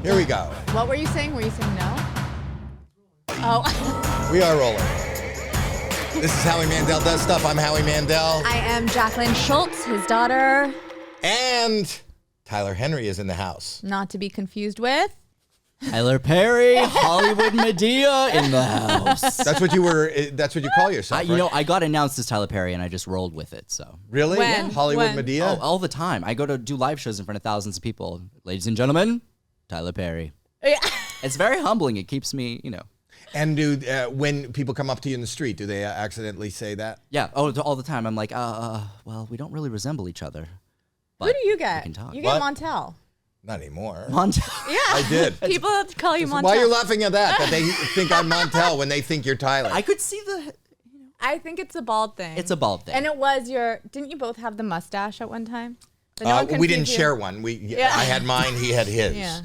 Here we go. What were you saying? Were you saying no? Oh. We are rolling. This is Howie Mandel Does Stuff. I'm Howie Mandel. I am Jacqueline Schultz, his daughter. And Tyler Henry is in the house. Not to be confused with Tyler Perry, Hollywood Medea in the house. That's what you call yourself, right? I got announced as Tyler Perry and I just rolled with it, so. Really? When? Hollywood When? Medea? Oh, all the time. I go to do live shows in front of thousands of people. Ladies and gentlemen, Tyler Perry. Yeah. It's very humbling. It keeps me, And when people come up to you in the street, do they accidentally say that? Yeah, all the time. I'm like, well, we don't really resemble each other. Who do you get? We can talk. You get What? Montel. Not anymore. Montel. Yeah. I did. People call you Montel. Why are you laughing at that? That they think I'm Montel when they think you're Tyler. I could see the... I think it's a bald thing. It's a bald thing. And it was didn't you both have the mustache at one time? But no one we confused didn't you. share one. I had mine, he had his. Yeah.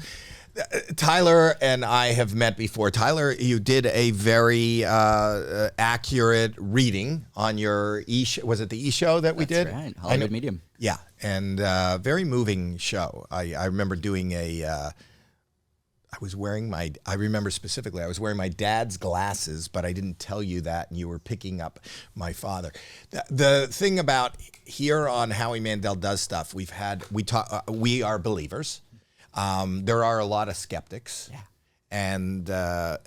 Tyler and I have met before. Tyler, you did a very accurate reading on your was it the E-show that we did? That's right, Hollywood Medium. Yeah, and very moving show. I remember doing I remember specifically, I was wearing my dad's glasses, but I didn't tell you that, and you were picking up my father. The thing about here on Howie Mandel Does Stuff, we are believers. There are a lot of skeptics. Yeah. And the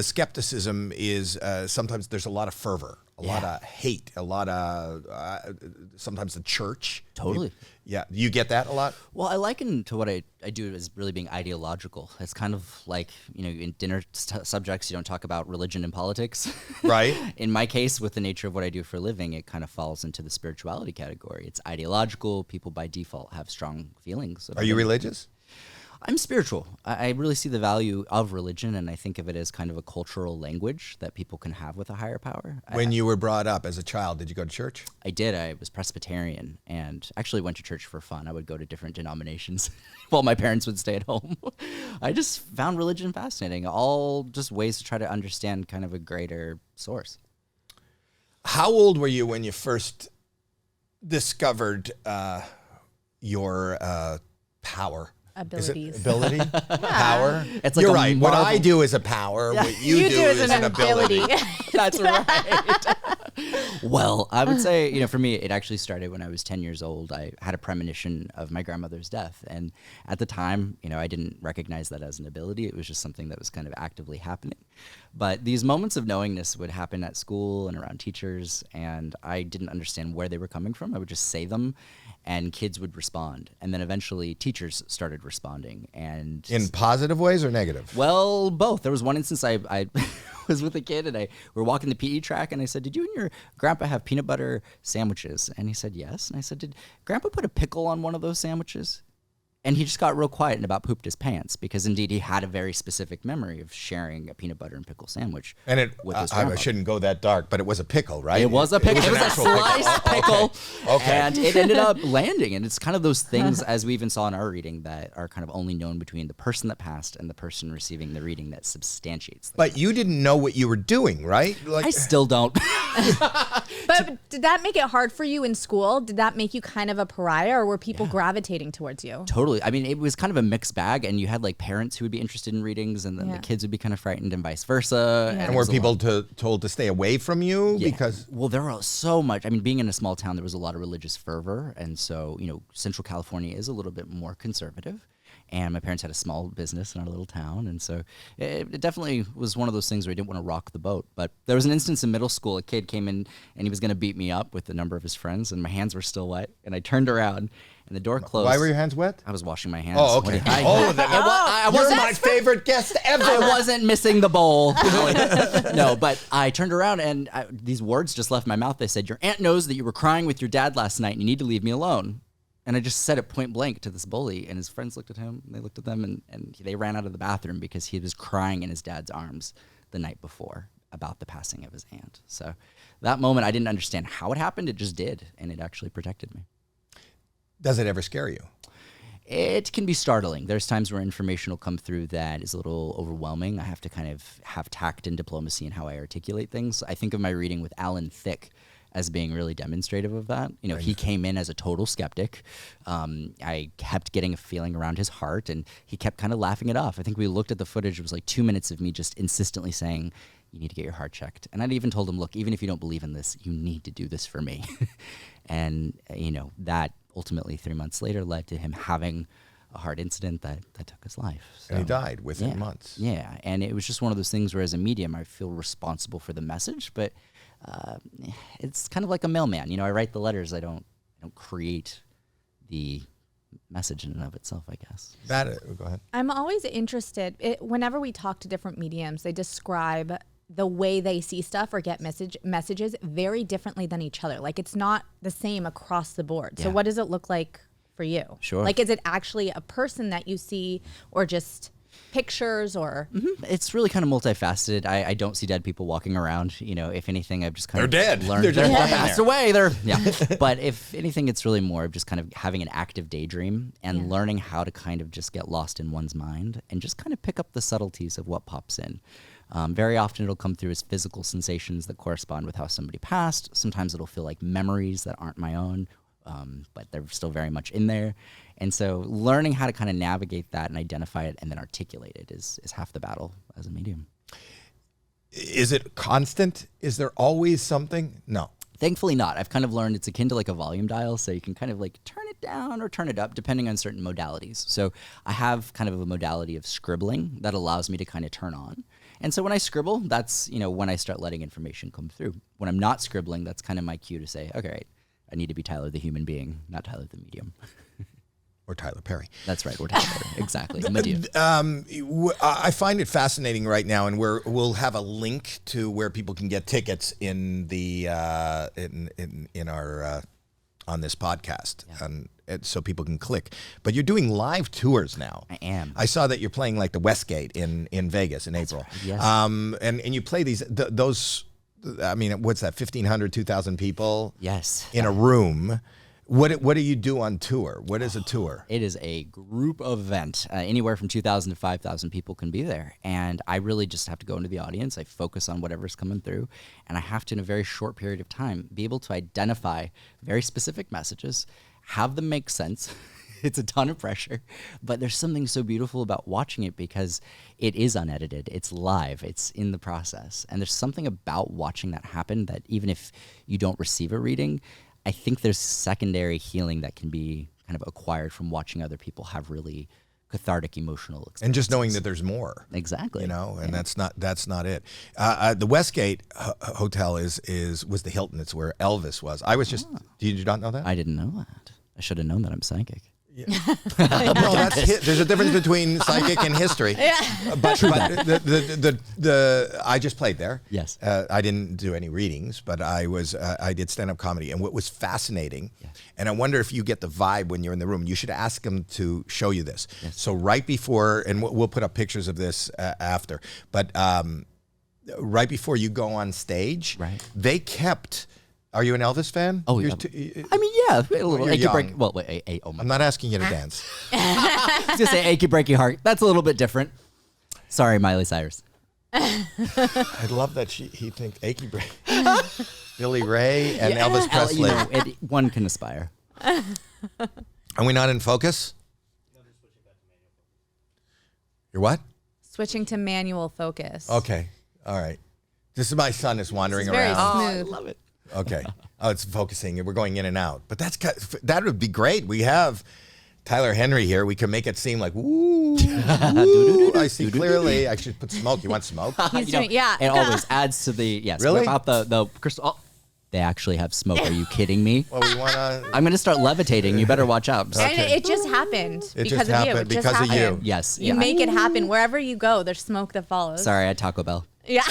skepticism is sometimes there's a lot of fervor, a lot of hate, a lot of sometimes the church. Totally. Yeah, you get that a lot. Well, I liken to what I do as really being ideological. It's kind of like, in dinner subjects, you don't talk about religion and politics. Right. In my case, with the nature of what I do for a living, it kind of falls into the spirituality category. It's ideological. People by default have strong feelings. Are you religious? I'm spiritual. I really see the value of religion, and I think of it as kind of a cultural language that people can have with a higher power. When you were brought up as a child, did you go to church? I did. I was Presbyterian and actually went to church for fun. I would go to different denominations while my parents would stay at home. I just found religion fascinating, all just ways to try to understand kind of a greater source. How old were you when you first discovered your power? Abilities. Is it ability? Power? It's like You're a right. What marvel- I do is a power. What you do is an ability. That's right. Well, I would say, for me, it actually started when I was 10 years old. I had a premonition of my grandmother's death. And at the time, I didn't recognize that as an ability. It was just something that was kind of actively happening. But these moments of knowingness would happen at school and around teachers, and I didn't understand where they were coming from. I would just say them, and kids would respond. And then eventually teachers started responding. And In positive ways or negative? well, both. There was one instance I was with a kid and we were walking the PE track and I said, "Did you and your grandpa have peanut butter sandwiches?" And he said, "Yes." And I said, "Did grandpa put a pickle on one of those sandwiches?" And he just got real quiet and about pooped his pants because indeed he had a very specific memory of sharing a peanut butter and pickle sandwich. And with his I grandpa. shouldn't go that dark, but it was a pickle, right? It was a pickle. It was an a actual sliced pickle. Okay. And it ended up landing. And it's kind of those things, as we even saw in our reading, that are kind of only known between the person that passed and the person receiving the reading that substantiates. But you didn't know what you were doing, right? Like, I still don't. But did that make it hard for you in school? Did that make you kind of a pariah, or were people gravitating towards you? Totally. I mean, it was kind of a mixed bag, and you had like parents who would be interested in readings, and then the kids would be kind of frightened, and vice versa. and were people told to stay away from you because? Well, there was so much. I mean, being in a small town, there was a lot of religious fervor, and so Central California is a little bit more conservative. And my parents had a small business in our little town, and so it definitely was one of those things where I didn't want to rock the boat. But there was an instance in middle school, a kid came in and he was going to beat me up with a number of his friends, and my hands were still wet, and I turned around and the door closed. Why were your hands wet? I was washing my hands. Oh, okay. You're my favorite guest ever. I wasn't missing the bowl. No, but I turned around and these words just left my mouth. They said, "Your aunt knows that you were crying with your dad last night and you need to leave me alone." And I just said it point blank to this bully, and his friends looked at him, and they looked at them, and they ran out of the bathroom because he was crying in his dad's arms the night before about the passing of his aunt. So that moment, I didn't understand how it happened. It just did, and it actually protected me. Does it ever scare you? It can be startling. There's times where information will come through that is a little overwhelming. I have to kind of have tact and diplomacy in how I articulate things. I think of my reading with Alan Thicke. as being really demonstrative of that. You know, he came in as a total skeptic. I kept getting a feeling around his heart, and he kept kind of laughing it off. I think we looked at the footage. It was like 2 minutes of me just insistently saying, you need to get your heart checked. And I'd even told him, look, even if you don't believe in this, you need to do this for me. And, you know, that ultimately 3 months later led to him having a heart incident that took his life. So, And he died within months. Yeah, and it was just one of those things where as a medium, I feel responsible for the message, but it's kind of like a mailman. You know, I write the letters. I don't create the message in and of itself, I guess. Go ahead. I'm always interested. Whenever we talk to different mediums, they describe the way they see stuff or get messages very differently than each other. Like it's not the same across the board. So what does it look like for you? Sure. Like, is it actually a person that you see or just pictures or? Mm-hmm. It's really kind of multifaceted. I don't see dead people walking around. You know, if anything, I've just kind of dead. learned They're just passed away. But if anything, it's really more of just kind of having an active daydream and learning how to kind of just get lost in one's mind and just kind of pick up the subtleties of what pops in. Very often it'll come through as physical sensations that correspond with how somebody passed. Sometimes it'll feel like memories that aren't my own, but they're still very much in there. And so learning how to kind of navigate that and identify it and then articulate it is half the battle as a medium. Is it constant? Is there always something? No. Thankfully not. I've kind of learned it's akin to like a volume dial, so you can kind of like turn it down or turn it up depending on certain modalities. So I have kind of a modality of scribbling that allows me to kind of turn on. And so when I scribble, that's, you know, when I start letting information come through. When I'm not scribbling, that's kind of my cue to say, okay, right, I need to be Tyler the human being, not Tyler the medium. Or Tyler Perry. That's right, or Tyler Perry. Exactly. Medium. I find it fascinating right now, and we'll have a link to where people can get tickets in the in our on this podcast, and so people can click. But you're doing live tours now. I am. I saw that you're playing like the Westgate in Vegas in April. Right, yes. And you play those. I mean, what's that? 1,500, 2,000 people. Yes. In a room. What do you do on tour? What is a tour? It is a group event. Anywhere from 2,000 to 5,000 people can be there. And I really just have to go into the audience. I focus on whatever's coming through. And I have to, in a very short period of time, be able to identify very specific messages, have them make sense. It's a ton of pressure. But there's something so beautiful about watching it because it is unedited. It's live. It's in the process. And there's something about watching that happen that even if you don't receive a reading, I think there's secondary healing that can be kind of acquired from watching other people have really cathartic emotional experiences. And just knowing that there's more. Exactly. You know, and that's not it. The Westgate Hotel was the Hilton. It's where Elvis was. I was just, did you not know that? I didn't know that. I should have known that I'm psychic. Yeah. No, there's a difference between psychic and history. Yeah. But I just played there. Yes. I didn't do any readings, but I did stand-up comedy. And what was fascinating, and I wonder if you get the vibe when you're in the room, you should ask them to show you this. Yes. So right before, and we'll put up pictures of this after, but right before you go on stage, they kept... Are you an Elvis fan? Oh, yeah. I mean, yeah. A little achy break. Well, wait, I'm not asking you to dance. I was going to say achy breaky heart. That's a little bit different. Sorry, Miley Cyrus. I love that he thinks achy break. Billy Ray and Elvis Presley. One can aspire. Are we not in focus? No, they're switching back to manual focus. You're what? Switching to manual focus. Okay. All right. This is my son is wandering very around. smooth. I love it. Okay. Oh, it's focusing. We're going in and out. But that would be great. We have Tyler Henry here. We can make it seem like, ooh, I see clearly. I should put smoke. You want smoke? He's doing, yeah. It always adds to the, yes. Really? Whip out the crystal. Oh, they actually have smoke. Are you kidding me? Well, we want to. I'm going to start levitating. You better watch out. And it just happened because of you. It just because happened. of you. Yes. You make it happen. Wherever you go, there's smoke that follows. Sorry, I Taco Bell. Yeah.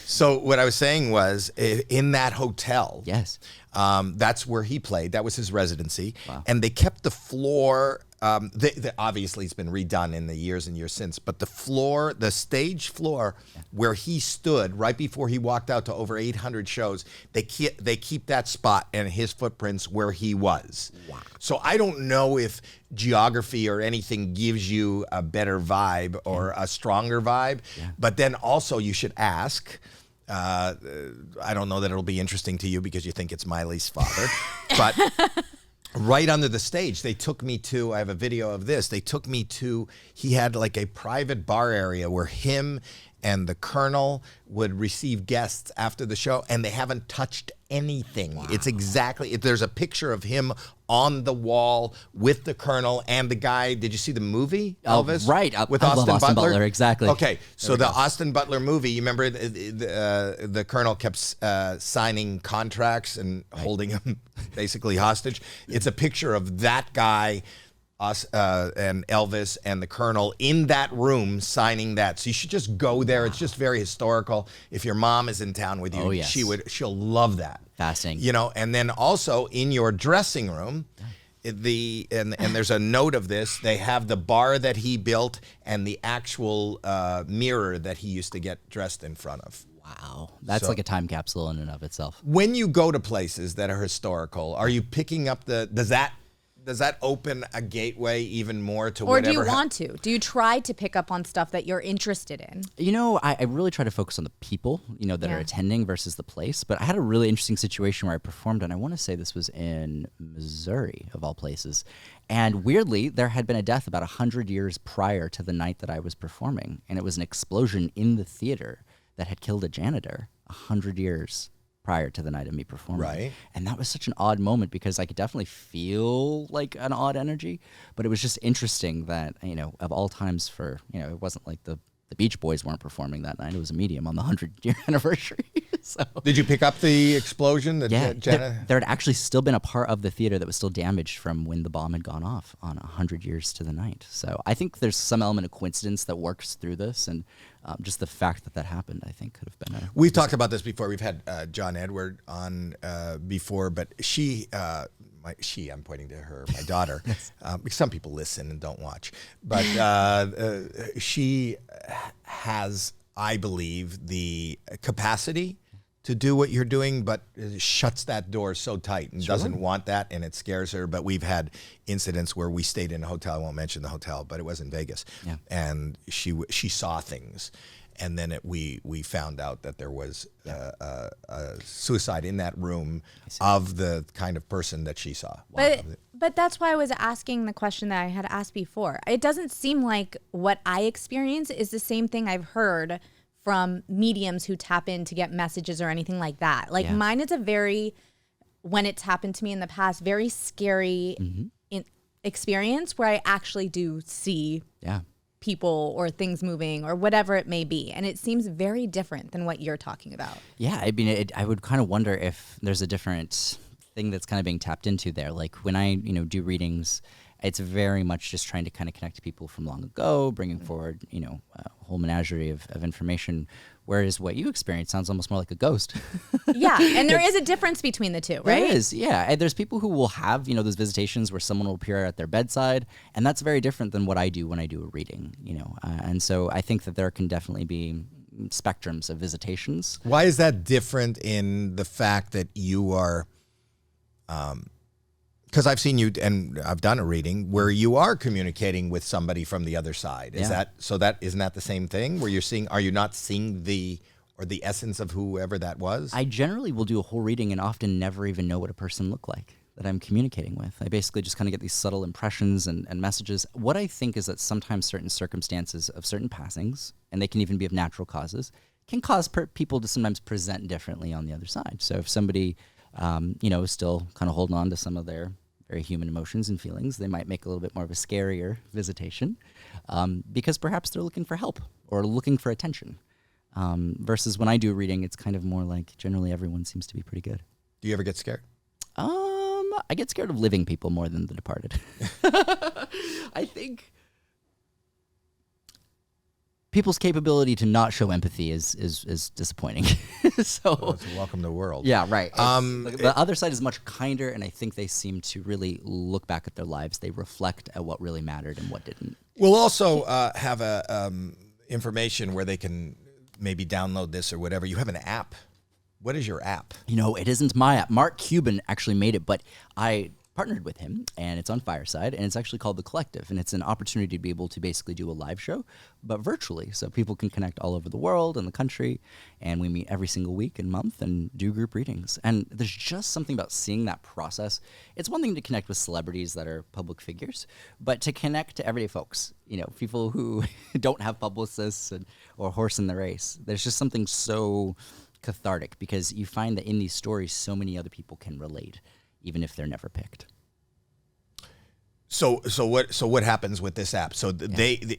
So what I was saying was in that hotel. Yes. That's where he played. That was his residency. Wow. And they kept the floor. Obviously, it's been redone in the years and years since. But the stage floor where he stood right before he walked out to over 800 shows, they keep that spot and his footprints where he was. Wow. So I don't know if geography or anything gives you a better vibe or a stronger vibe. Yeah. But then also you should ask I don't know that it'll be interesting to you because you think it's Miley's father, but right under the stage, they took me to, I have a video of this, they took me to, he had like a private bar area where him and the Colonel would receive guests after the show, and they haven't touched anything. Wow. It's exactly, there's a picture of him on the wall with the Colonel and the guy. Did you see the movie, Elvis? Right. With I Austin love Austin Butler? Butler, exactly. Okay, so the Austin Butler movie, you remember the Colonel kept signing contracts and holding him basically hostage? It's a picture of that guy, us and Elvis and the Colonel in that room signing that. So you should just go there. Wow. It's just very historical. If your mom is in town with you, she'll love that. Fascinating. You know, and then also in your dressing room, and there's a note of this, they have the bar that he built and the actual mirror that he used to get dressed in front of. Wow. That's like a time capsule in and of itself. When you go to places that are historical, are you picking up does that open a gateway even more to whatever? Or do you want to? Do you try to pick up on stuff that you're interested in? You know, I really try to focus on the people, that are attending versus the place. But I had a really interesting situation where I performed, and I want to say this was in Missouri, of all places. And weirdly, there had been a death about 100 years prior to the night that I was performing. And it was an explosion in the theater that had killed a janitor 100 years prior to the night of me performing. Right. And that was such an odd moment because I could definitely feel like an odd energy, but it was just interesting that, of all times it wasn't like the Beach Boys weren't performing that night. It was a medium on the 100-year anniversary. So, did you pick up the explosion? There had actually still been a part of the theater that was still damaged from when the bomb had gone off on 100 years to the night. So I think there's some element of coincidence that works through this, and just the fact that happened, I think, could have been We've talked about this before. We've had John Edward on before, but I'm pointing to her, my daughter. Some people listen and don't watch, but she has, I believe, the capacity to do what you're doing, but shuts that door so tight and doesn't want that, and it scares her. But we've had incidents where we stayed in a hotel. I won't mention the hotel, but it was in Vegas, and she saw things, and then we found out that there was a suicide in that room of the kind of person that she saw. But that's why I was asking the question that I had asked before. It doesn't seem like what I experience is the same thing I've heard from mediums who tap in to get messages or anything like that. Like mine is when it's happened to me in the past, very scary experience where I actually do see people or things moving or whatever it may be. And it seems very different than what you're talking about. Yeah, I mean, I would kind of wonder if there's a different thing that's kind of being tapped into there. Like when I, do readings, it's very much just trying to kind of connect to people from long ago, bringing forward, a whole menagerie of information. Whereas what you experience sounds almost more like a ghost. Yeah, and there is a difference between the two, right? There is, yeah. And there's people who will have, those visitations where someone will appear at their bedside, and that's very different than what I do when I do a reading, and so I think that there can definitely be spectrums of visitations. Why is that different in the fact that you are... because I've seen you and I've done a reading where you are communicating with somebody from the other side. Isn't that the same thing where are you not seeing the essence of whoever that was? I generally will do a whole reading and often never even know what a person looked like that I'm communicating with. I basically just kind of get these subtle impressions and messages. What I think is that sometimes certain circumstances of certain passings, and they can even be of natural causes, can cause people to sometimes present differently on the other side. So if somebody, is still kind of holding on to some of their very human emotions and feelings, they might make a little bit more of a scarier visitation because perhaps they're looking for help or looking for attention. Versus when I do a reading, it's kind of more like generally everyone seems to be pretty good. Do you ever get scared? I get scared of living people more than the departed. I think people's capability to not show empathy is disappointing. So it's welcome to the world. Yeah, right. The other side is much kinder, and I think they seem to really look back at their lives. They reflect at what really mattered and what didn't. We'll also have information where they can maybe download this or whatever. You have an app. What is your app? It isn't my app. Mark Cuban actually made it, but I partnered with him, and it's on Fireside, and it's actually called The Collective, and it's an opportunity to be able to basically do a live show, but virtually, so people can connect all over the world and the country, and we meet every single week and month and do group readings. And there's just something about seeing that process. It's one thing to connect with celebrities that are public figures, but to connect to everyday folks, people who don't have publicists or horse in the race. There's just something so cathartic, because you find that in these stories, so many other people can relate, even if they're never picked. So what happens with this app? So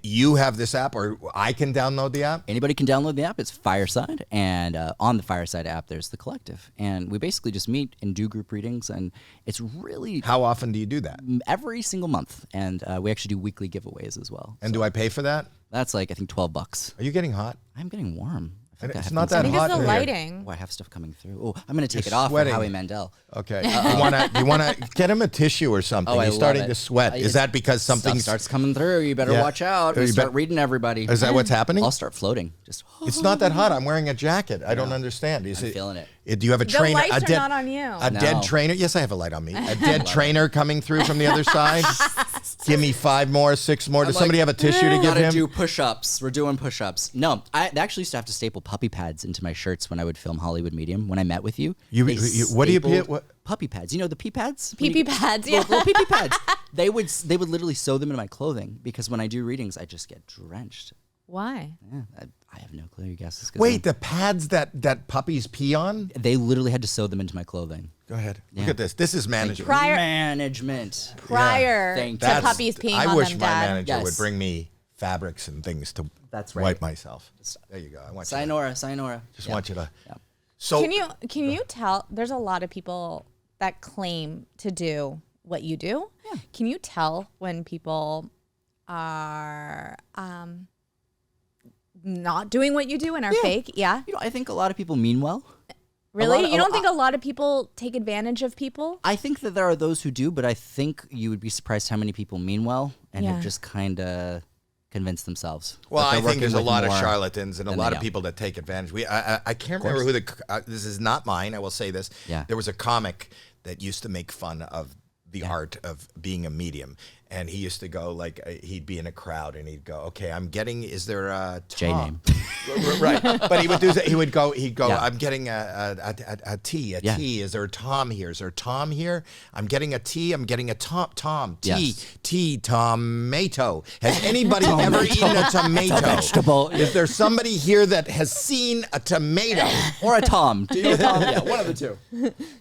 you have this app, or I can download the app? Anybody can download the app. It's Fireside, and on the Fireside app, there's The Collective, and we basically just meet and do group readings, and it's really... How often do you do that? Every single month, and we actually do weekly giveaways as well. And do I pay for that? That's like, I think, $12. Are you getting hot? I'm getting warm. It's not that I think hot it's the in here. lighting. Oh, I have stuff coming through. Oh, I'm going to take it off sweating. for Howie Mandel. Okay. You want to get him a tissue or something? Oh, I He's love starting it. to sweat. Is that because something starts coming through? You better watch out. Start reading everybody. Is that what's happening? I'll start floating. Just It's not that hot. I'm wearing a jacket. I don't understand. I'm feeling it. Do you have a The trainer? lights are not on you. A dead trainer? Yes, I have a light on me. A dead trainer coming through from the other side? Give me 5 more, 6 more. Does somebody have a tissue to give Gotta him? do push-ups. We're doing push-ups. No, I actually used to have to staple puppy pads into my shirts when I would film Hollywood Medium. When I met with you, What do you pee? What? Puppy pads. You know the pee pads? Pee-pee pads, yeah. Little pee-pee pads. They would literally sew them into my clothing, because when I do readings, I just get drenched. Why? Yeah, I have no clue. Your guess is good. Wait, the pads that puppies pee on? They literally had to sew them into my clothing. Go ahead. Yeah. Look at this. This is management. Management. Prior Thank to you. puppies peeing I on wish them, my Dad. manager would Yes. bring me fabrics and things to That's right. wipe myself. There you go. I want you to, Sayonara. just want you to. Yeah. So Can you tell? There's a lot of people that claim to do what you do. Yeah. Can you tell when people are not doing what you do and are fake? Yeah. I think a lot of people mean well. Really? You don't think a lot of people take advantage of people? I think that there are those who do, but I think you would be surprised how many people mean well and have just kind of convinced themselves. Well, that I they're think there's a working lot with of more charlatans and a than lot they of know. people that take advantage. I can't remember who this is not mine. I will say this. Yeah. There was a comic that used to make fun of the art of being a medium. And he used to go he'd be in a crowd and he'd go, okay, is there a J Tom? name. Right. But he would do that. He'd go, Yeah. I'm getting a tea, Yeah. tea. Is there a Tom here? Is there a Tom here? I'm getting a tea. I'm getting a Tom, Yes. tea, tomato. Has anybody ever eaten a tomato? vegetable. Is there somebody here that has seen a tomato? Or a Tom. Do you a Tom? Yeah, one of the two.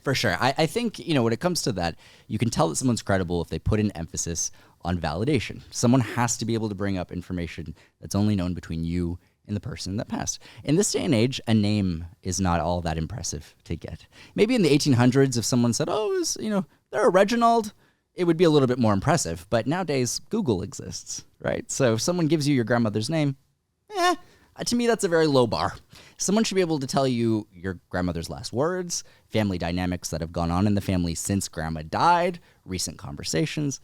For sure. I think, when it comes to that, you can tell that someone's credible if they put an emphasis on validation. Someone has to be able to bring up information that's only known between you and the person that passed. In this day and age, a name is not all that impressive to get. Maybe in the 1800s, if someone said, they're a Reginald, it would be a little bit more impressive. But nowadays, Google exists, right? So if someone gives you your grandmother's name, to me, that's a very low bar. Someone should be able to tell you your grandmother's last words, family dynamics that have gone on in the family since grandma died, recent conversations.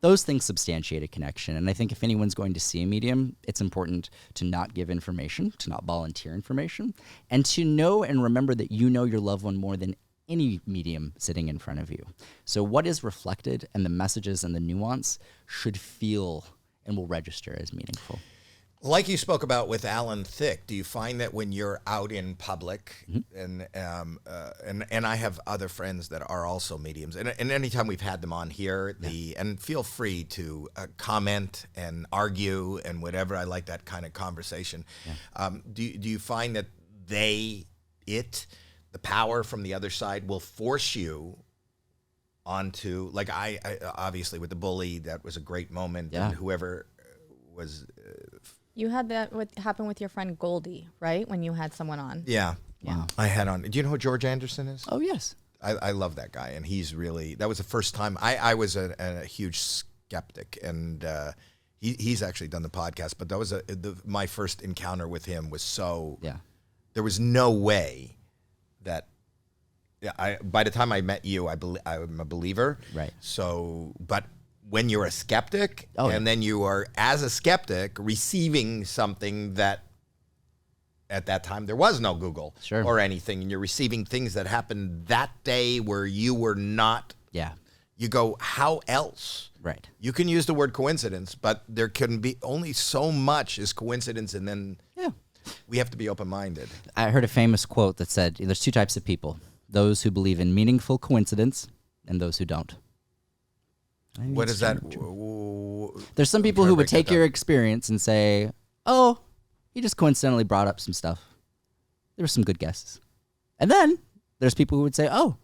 Those things substantiate a connection. And I think if anyone's going to see a medium, it's important to not give information, to not volunteer information, and to know and remember that you know your loved one more than any medium sitting in front of you. So what is reflected and the messages and the nuance should feel and will register as meaningful. Like you spoke about with Alan Thicke, do you find that when you're out in public, and I have other friends that are also mediums, and anytime we've had them on here, and feel free to comment and argue and whatever. I like that kind of conversation. Do you find that the power from the other side will force you onto, like I obviously with the bully, that was a great moment, and whoever was. You had that happen with your friend Goldie, right? When you had someone on. Yeah. Wow. I had on. Do you know who George Anderson is? Oh, yes. I love that guy. And he's really, that was the first time. I was a huge skeptic. And he's actually done the podcast. But that was my first encounter with him was so, there was no way that, by the time I met you, I'm a believer. Right. So, but when you're a skeptic, Oh, yeah. and then you are, as a skeptic, receiving something that at that time there was no Google or anything, and you're receiving things that happened that day where you were not, you go, how else? Right. You can use the word coincidence, but there can be only so much is coincidence, and then we have to be open-minded. I heard a famous quote that said, there's two types of people, those who believe in meaningful coincidence and those who don't. What is that? There's some people who would take your experience and say, oh, you just coincidentally brought up some stuff. There were some good guesses. And then there's people who would say, oh,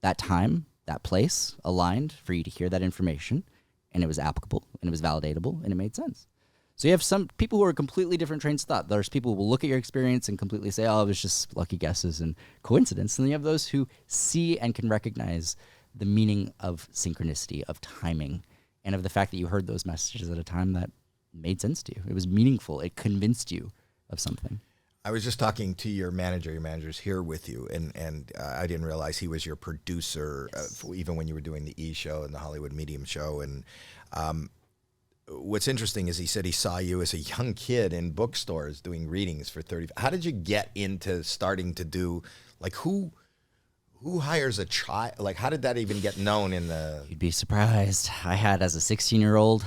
that time, that place aligned for you to hear that information, and it was applicable, and it was validatable, and it made sense. So you have some people who are completely different trains of thought. There's people who will look at your experience and completely say, oh, it was just lucky guesses and coincidence. And then you have those who see and can recognize the meaning of synchronicity, of timing, and of the fact that you heard those messages at a time that made sense to you. It was meaningful. It convinced you of something. I was just talking to your manager. Your manager's here with you, and I didn't realize he was your producer, even when you were doing the E! Show and the Hollywood Medium Show. And what's interesting is he said he saw you as a young kid in bookstores doing readings for 30. How did you get into starting to do, like, who hires a child? Like, how did that even get known in the... You'd be surprised. I had, as a 16-year-old,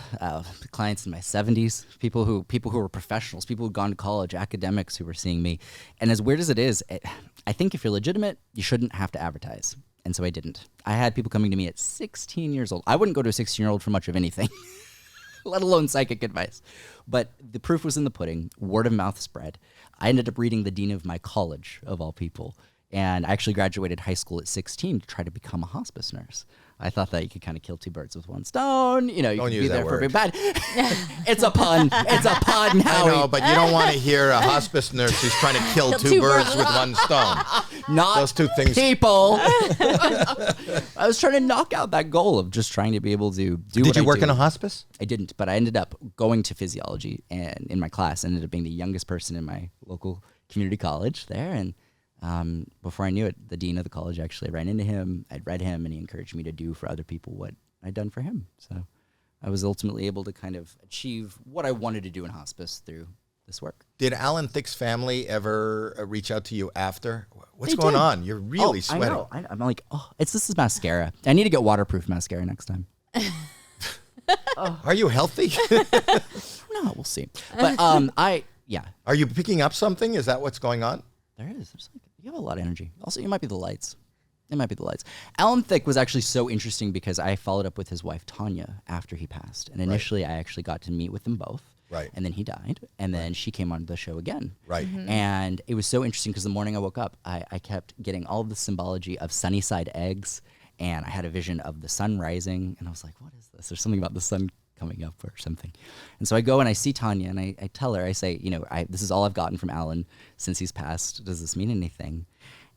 clients in my 70s, people who were professionals, people who'd gone to college, academics who were seeing me. And as weird as it is, I think if you're legitimate, you shouldn't have to advertise. And so I didn't. I had people coming to me at 16 years old. I wouldn't go to a 16-year-old for much of anything, let alone psychic advice. But the proof was in the pudding. Word of mouth spread. I ended up reading the dean of my college, of all people. And I actually graduated high school at 16 to try to become a hospice nurse. I thought that you could kind of kill two birds with one stone. You know, you Don't could use be that there for a word. bit. But it's a pun. It's a pun, Howie. I know, but you don't want to hear a hospice nurse who's trying to kill two birds with one stone. Not those two things. People. I was trying to knock out that goal of just trying to be able to do Did what you I work do. in a hospice? I didn't, but I ended up going to physiology, and in my class, I ended up being the youngest person in my local community college there. And before I knew it, the dean of the college actually ran into him. I'd read him, and he encouraged me to do for other people what I'd done for him. So I was ultimately able to kind of achieve what I wanted to do in hospice through this work. Did Alan Thicke's family ever reach out to you after? What's They going did. on? You're really sweating. I know. I'm like, oh, this is mascara. I need to get waterproof mascara next time. Are you healthy? No, we'll see. But Are you picking up something? Is that what's going on? there is. There's like, you have a lot of energy. Also, it might be the lights. It might be the lights. Alan Thicke was actually so interesting because I followed up with his wife, Tanya, after he passed. And initially, I actually got to meet with them both. Right. And then he died. And then she came on the show again. Right. And it was so interesting because the morning I woke up, I kept getting all of the symbology of sunny side eggs. And I had a vision of the sun rising. And I was like, what is this? There's something about the sun coming up or something. And so I go and I see Tanya and I tell her, I say, you know, this is all I've gotten from Alan since he's passed. Does this mean anything?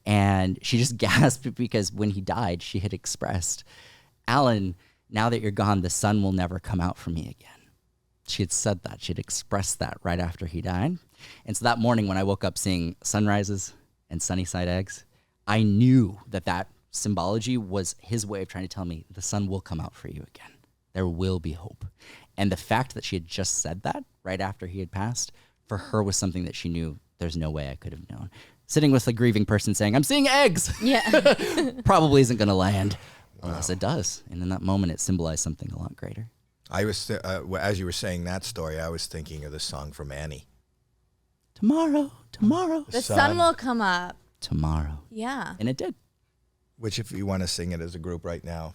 And she just gasped because when he died, she had expressed, Alan, now that you're gone, the sun will never come out for me again. She had said that. She had expressed that right after he died. And so that morning when I woke up seeing sunrises and sunny side eggs, I knew that symbology was his way of trying to tell me the sun will come out for you again. There will be hope. And the fact that she had just said that right after he had passed, for her was something that she knew there's no way I could have known. Sitting with a grieving person saying, I'm seeing eggs, probably isn't going to land unless it does. And in that moment, it symbolized something a lot greater. I was, as you were saying that story, I was thinking of the song from Annie. Tomorrow, tomorrow, The sun will come up. tomorrow. Yeah. And it did. Which, if you want to sing it as a group right now,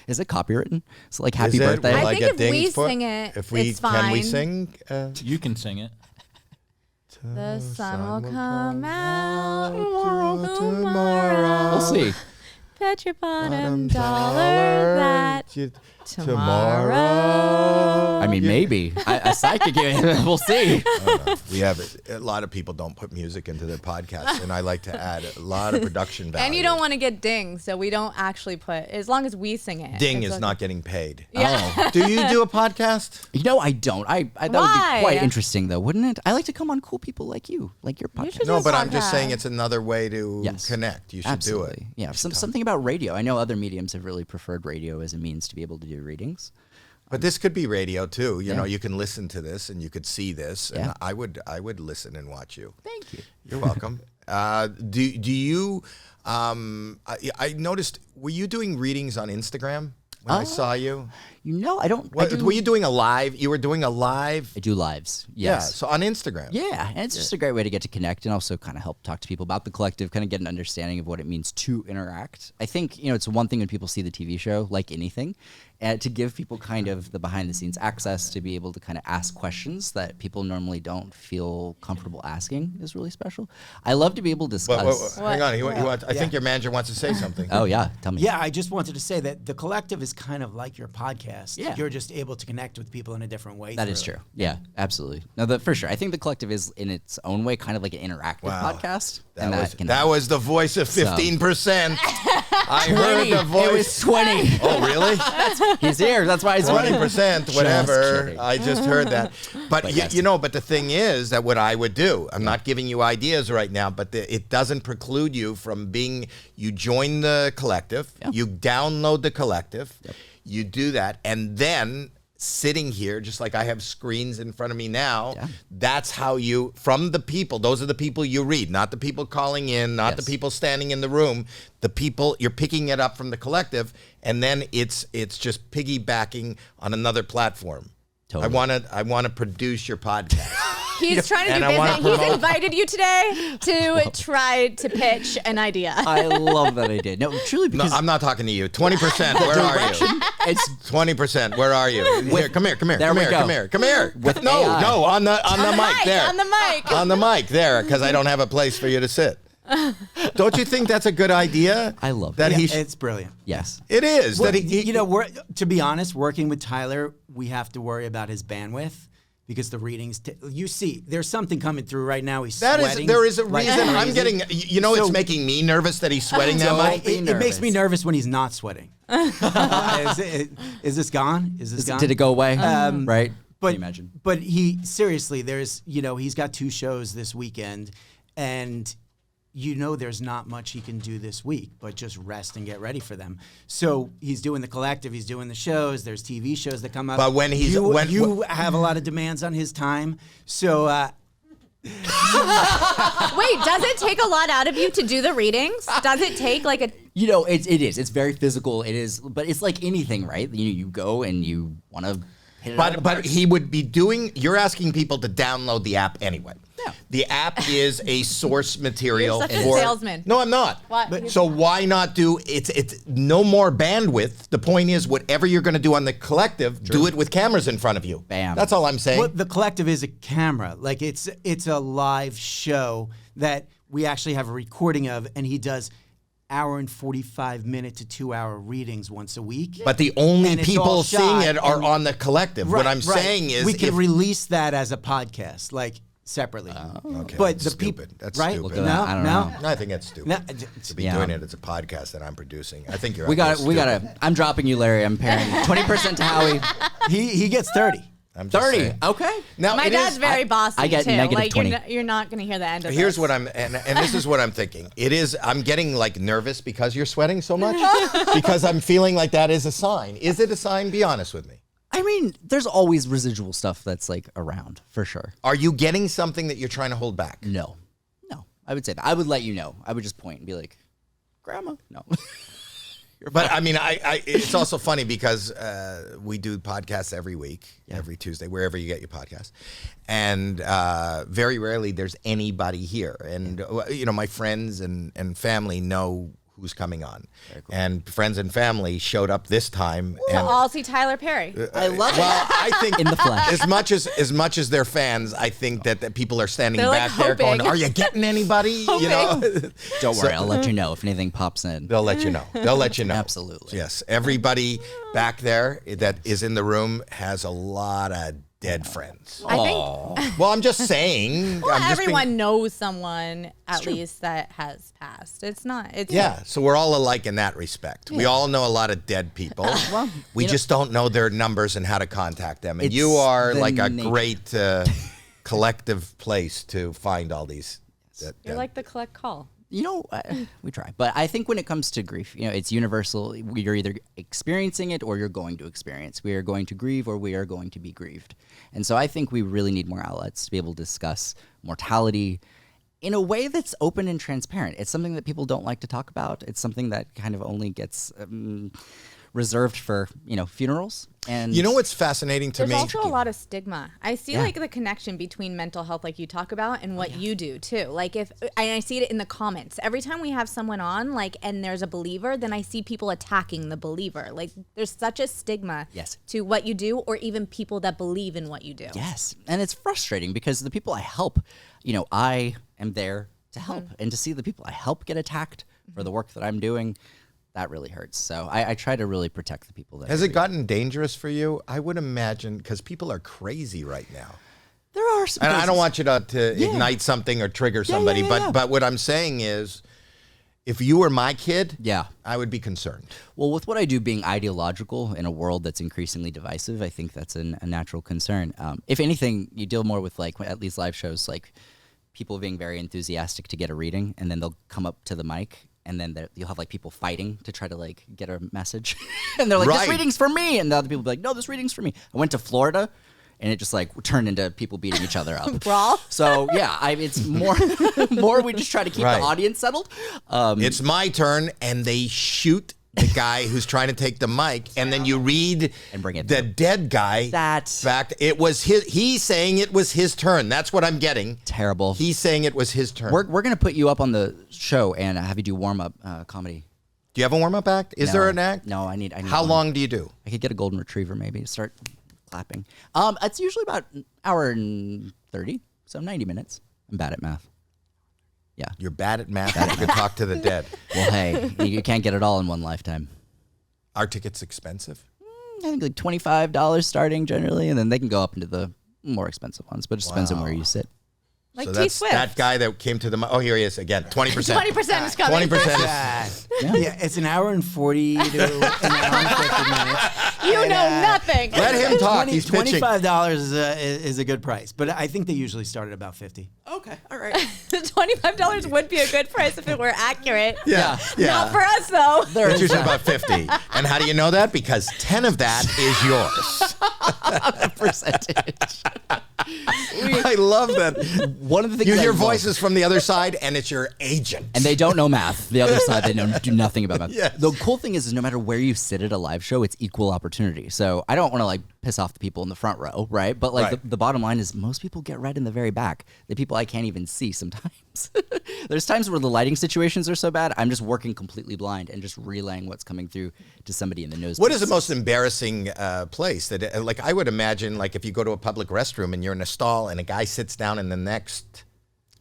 Is it copywritten? So like happy is it? birthday. Will I think get if we dinged for sing it, if we it's can we fine. sing? You can sing it. The sun will come out tomorrow. We'll see. Bet your bottom dollar that tomorrow. I mean, maybe. A psychic, we'll see. We have a lot of people don't put music into their podcasts, and I like to add a lot of production value. And you don't want to get dinged, so we don't actually put, as long as we sing it. Ding it's is okay. not getting paid. Yeah. Do you do a podcast? You know, I don't. I that would be Why? quite interesting, though, wouldn't it? I like to come on cool people like you, like your podcast. should No, do a but I'm just podcast. saying it's another way to Yes. connect. You should Absolutely. do it. Yeah, something about radio. I know other mediums have really preferred radio as a means to be able to do readings. But this could be radio too. You Yeah. know, you can listen to this and you could see this, and Yeah. I would listen and watch you. Thank you. You're welcome. Do you I noticed, were you doing readings on Instagram when I saw you? I don't. Were you doing a live? You were doing a live? I do lives. Yes. Yeah, so on Instagram. Yeah, and it's just a great way to get to connect and also kind of help talk to people about the collective, kind of get an understanding of what it means to interact. I think, it's one thing when people see the TV show, like anything, and to give people kind of the behind the scenes access to be able to kind of ask questions that people normally don't feel comfortable asking is really special. I love to be able to discuss. Hang on, I think your manager wants to say something. Oh, yeah, tell me. Yeah, I just wanted to say that the collective is kind of like your podcast. Yeah. You're just able to connect with people in a different way. That is true. Yeah, absolutely. No, for sure. I think the collective is in its own way kind of like an interactive podcast. That was the voice of 15%. I heard the voice. It was 20. Oh, really? He's here. That's why he's 20%, whatever. kidding. I just heard that. But yes. but the thing is that what I would do, I'm not giving you ideas right now, but it doesn't preclude you from you join the collective, you download the collective, you do that, and then sitting here, just like I have screens in front of me now, that's how from the people, those are the people you read, not the people calling in, not the people standing in the room, the people, you're picking it up from the collective, and then it's just piggybacking on another platform. Totally. I want to produce your podcast. He's trying to do business. He's invited you today to try to pitch an idea. I love that idea. No, truly, because I'm not talking to you. 20%. Where are you? It's 20%. Where are you? Here, come here. There we go. Come here. With no, on the mic there. On the mic. On the mic there, because I don't have a place for you to sit. Don't you think that's a good idea? I love that. It's brilliant. Yes, it is. Well, to be honest, working with Tyler, we have to worry about his bandwidth. Because the readings, you see, there's something coming through right now. He's sweating. There is a reason. I'm getting, it's making me nervous that he's sweating that much. It makes me nervous when he's not sweating. Is this gone? Is this gone? Did it go away? Right? But, Can you imagine? But seriously, there's, he's got 2 shows this weekend, and there's not much he can do this week, but just rest and get ready for them. So he's doing the collective, he's doing the shows, there's TV shows that come up. But when you have a lot of demands on his time. So wait, does it take a lot out of you to do the readings? Does it take like a it is. It's very physical. It is, but it's like anything, right? You go and you want to hit it out of the park. But he would be you're asking people to download the app anyway. Yeah. The app is a source material. You're such a salesman. No, I'm not. What? So why not do it's no more bandwidth. The point is, whatever you're going to do on the collective, do it with cameras in front of you. Bam. That's all I'm saying. Well, the collective is a camera. Like it's a live show that we actually have a recording of, and he does hour and 45-minute to 2-hour readings once a week. But the only people seeing it are on the collective. Right, what I'm saying is, we can release that as a podcast, like separately. Okay, but that's stupid. That's right? stupid. No, I don't know. No, I think that's stupid. No, to be doing it as a podcast that I'm producing. I think you're. We got to. I'm dropping you, Larry. I'm pairing 20% to Howie. He gets 30. I'm just 30. saying. Okay. Now my dad's very bossy I get too. negative Like 20. you're not going to hear the end of Here's this. what I'm, and this is what I'm thinking. I'm getting like nervous because you're sweating so much, because I'm feeling like that is a sign. Is it a sign? Be honest with me. I mean, there's always residual stuff that's like around, for sure. Are you getting something that you're trying to hold back? No, I would say that. I would let you know. I would just point and be like, Grandma. No. But I mean, it's also funny because we do podcasts every week, every Tuesday, wherever you get your podcast. And very rarely there's anybody here. And, my friends and family know who's coming on. Cool. And friends and family showed up this time. To all see Tyler Perry. I love it. Well, I think in the flesh. As much as they're fans, I think that people are standing They're back like there going, hoping. "Are you getting anybody?" Don't worry, I'll let you know if anything pops in. They'll let you know. They'll let you know. Absolutely. Yes. Everybody back there that is in the room has a lot of dead friends. I think. Well, I'm just saying. Well, everyone knows someone at least that has passed. It's not. It's So we're all alike in that respect. We all know a lot of dead people. We just don't know their numbers and how to contact them. And you are like a great collective place to find all these. You're like the collect call. We try. But I think when it comes to grief, it's universal. You're either experiencing it or you're going to experience. We are going to grieve or we are going to be grieved. And so I think we really need more outlets to be able to discuss mortality in a way that's open and transparent. It's something that people don't like to talk about. It's something that kind of only gets reserved for, funerals. And You know what's fascinating to There's me? also a lot of stigma. I see Yeah. like the connection between mental health, like you talk about, and what you do too. Like and I see it in the comments every time we have someone on, like, and there's a believer, then I see people attacking the believer. Like, there's such a stigma Yes. to what you do, or even people that believe in what you do. Yes. And it's frustrating because the people I help, I am there to help. And to see the people I help get attacked for the work that I'm doing, that really hurts. So I try to really protect the people that Has I it reach. gotten dangerous for you? I would imagine, because people are crazy right now. There are some And I don't cases- want you to ignite something or trigger somebody, yeah. but what I'm saying is, if you were my kid, Yeah. I would be concerned. Well, with what I do being ideological in a world that's increasingly divisive, I think that's a natural concern. If anything, you deal more with, like, at these live shows, like people being very enthusiastic to get a reading, and then they'll come up to the mic, and then you'll have, like, people fighting to try to, like, get a message. And they're like, Right. this reading's for me. And the other people will be like, no, this reading's for me. I went to Florida, and it just, like, turned into people beating each other up. Brawl. So, yeah, it's more we just try to keep Right. the audience settled. It's my turn, and they shoot the guy who's trying to take the mic, and then you read And bring it the through. dead guy. That's it was he's saying it was his turn. That's what I'm getting. terrible. He's saying it was his turn. We're going to put you up on the show and have you do warm-up comedy. Do you have a warm-up act? Is there an act? No, I need How one. long do you do? I could get a golden retriever maybe to start clapping. It's usually about an hour and 30, so 90 minutes. I'm bad at math. Yeah. You're bad at math. You can talk to the dead. Well, hey, you can't get it all in one lifetime. Are tickets expensive? I think like $25 starting generally, and then they can go up into the more expensive ones, but it just depends on where you sit. Like So T that's Swift. that guy that came to the. Oh, here he is again. 20%. 20% is coming. 20% is. Yeah, it's an hour and 40 to an hour and 50 minutes. You know nothing. Let him talk. He's pitching. $25 is a good price, but I think they usually start at about 50. Okay, all right. $25 would be a good price if it were accurate. Yeah. Not for us though. It's usually about 50. And how do you know that? Because 10 of that is yours. Percentage. I love that. One of the things You I hear love- voices from the other side, and it's your agent. And they don't know math. The other side, they do nothing about math. Yes. The cool thing is no matter where you sit at a live show, it's equal opportunity. So I don't want to, like, piss off the people in the front row, right? But, like, Right. the bottom line is most people get right in the very back. The people I can't even see sometimes. There's times where the lighting situations are so bad, I'm just working completely blind and just relaying what's coming through to somebody in the nose. What is the most embarrassing place that, like, I would imagine, like, if you go to a public restroom and you're in a stall and a guy sits down in the next.